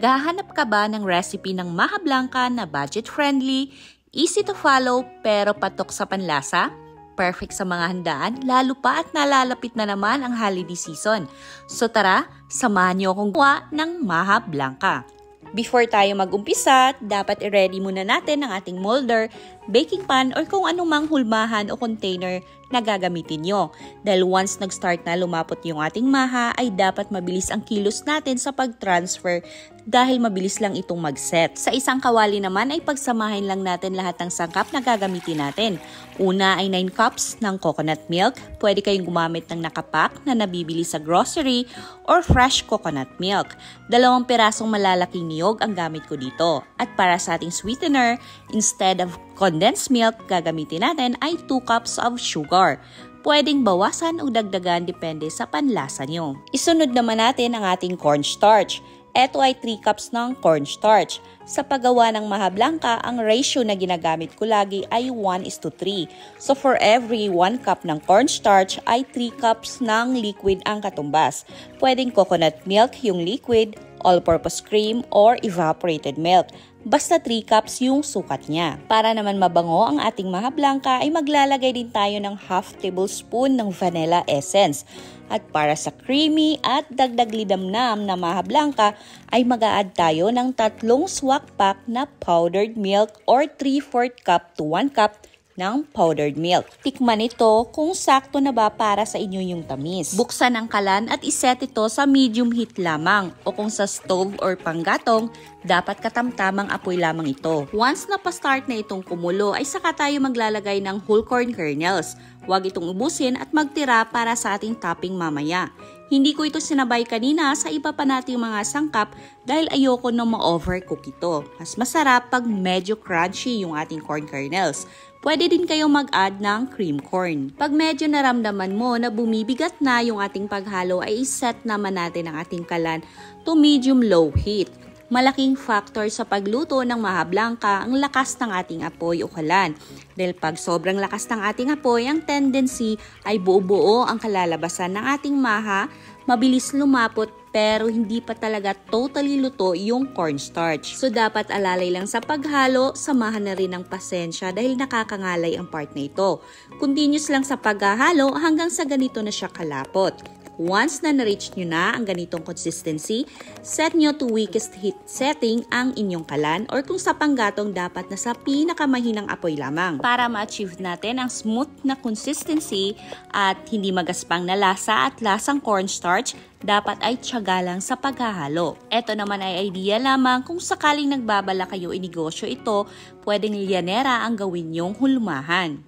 Naghahanap ka ba ng recipe ng maha blanca na budget-friendly, easy to follow pero patok sa panlasa? Perfect sa mga handaan, lalo pa at nalalapit na naman ang holiday season. So tara, samahan niyo akong gumawa ng maha blanca. Before tayo mag-umpisa, dapat i-ready muna natin ang ating molder, baking pan or kung anumang hulmahan o container na gagamitin nyo. Dahil once nag-start na lumapot yung ating maha, ay dapat mabilis ang kilos natin sa pag-transfer dahil mabilis lang itong mag-set. Sa isang kawali naman ay pagsamahin lang natin lahat ng sangkap na gagamitin natin. Una ay 9 cups ng coconut milk. Pwede kayong gumamit ng nakapack na nabibili sa grocery or fresh coconut milk. 2 pirasong malalaking niyog ang gamit ko dito. At para sa ating sweetener, instead of condensed milk, gagamitin natin ay 2 cups of sugar. Pwedeng bawasan o dagdagan depende sa panlasa nyo. Isunod naman natin ang ating cornstarch. Ito ay 3 cups ng cornstarch. Sa paggawa ng maha blanca, ang ratio na ginagamit ko lagi ay 1:3. So for every 1 cup ng cornstarch ay 3 cups ng liquid ang katumbas. Pwedeng coconut milk yung liquid, all-purpose cream, or evaporated milk. Basta 3 cups yung sukat niya. Para naman mabango ang ating maha blanca ay maglalagay din tayo ng ½ tablespoon ng vanilla essence. At para sa creamy at dagdag lidamnam na maha blanca ay mag-a-add tayo ng 3 swak pack na powdered milk or 3/4 cup to 1 cup ng powdered milk. Tikman ito kung sakto na ba para sa inyo yung tamis. Buksan ang kalan at iset ito sa medium heat lamang o kung sa stove or panggatong, dapat katamtamang apoy lamang ito. Once na pa-start na itong kumulo ay saka tayo maglalagay ng whole corn kernels. Huwag itong ubusin at magtira para sa ating topping mamaya. Hindi ko ito sinabay kanina sa iba pa nating mga sangkap dahil ayoko na ma-overcook ito. Mas masarap pag medyo crunchy yung ating corn kernels. Pwede din kayong mag-add ng cream corn. Pag medyo naramdaman mo na bumibigat na yung ating paghalo ay iset naman natin ang ating kalan to medium-low heat. Malaking factor sa pagluto ng maha blanca ang lakas ng ating apoy o kalan. Dahil pag sobrang lakas ng ating apoy, ang tendency ay buo-buo ang kalalabasan ng ating maha, mabilis lumapot pero hindi pa talaga totally luto yung cornstarch. So dapat alalay lang sa paghalo, samahan na rin ng pasensya dahil nakakangalay ang part na ito. Continuous lang sa paghahalo hanggang sa ganito na siya kalapot. Once na na-reach nyo na ang ganitong consistency, set nyo to weakest heat setting ang inyong kalan or kung sa panggatong dapat na sa pinakamahinang apoy lamang. Para ma-achieve natin ang smooth na consistency at hindi magaspang na lasa at lasang cornstarch, dapat ay tiyaga lang sa paghahalo. Ito naman ay idea lamang kung sakaling nagbabala kayo inegosyo ito, pwedeng lyanera ang gawin nyong hulmahan.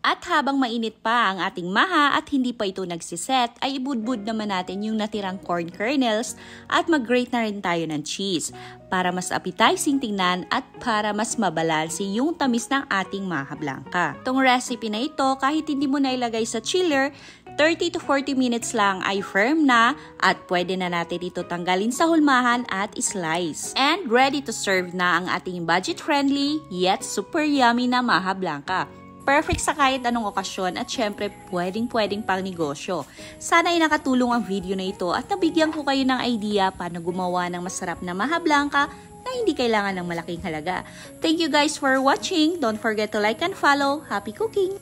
At habang mainit pa ang ating maha at hindi pa ito nagsiset, ay ibudbud naman natin yung natirang corn kernels at mag-grate na rin tayo ng cheese para mas appetizing tingnan at para mas mabalansi yung tamis ng ating maha blanca. Itong recipe na ito, kahit hindi mo na ilagay sa chiller, 30 to 40 minutes lang ay firm na at pwede na natin ito tanggalin sa hulmahan at slice. And ready to serve na ang ating budget-friendly yet super yummy na maha blanca. Perfect sa kahit anong okasyon at syempre pwedeng pang negosyo. Sana ay nakatulong ang video na ito at nabigyan ko kayo ng idea paano gumawa ng masarap na maha blanca na hindi kailangan ng malaking halaga. Thank you guys for watching. Don't forget to like and follow. Happy cooking!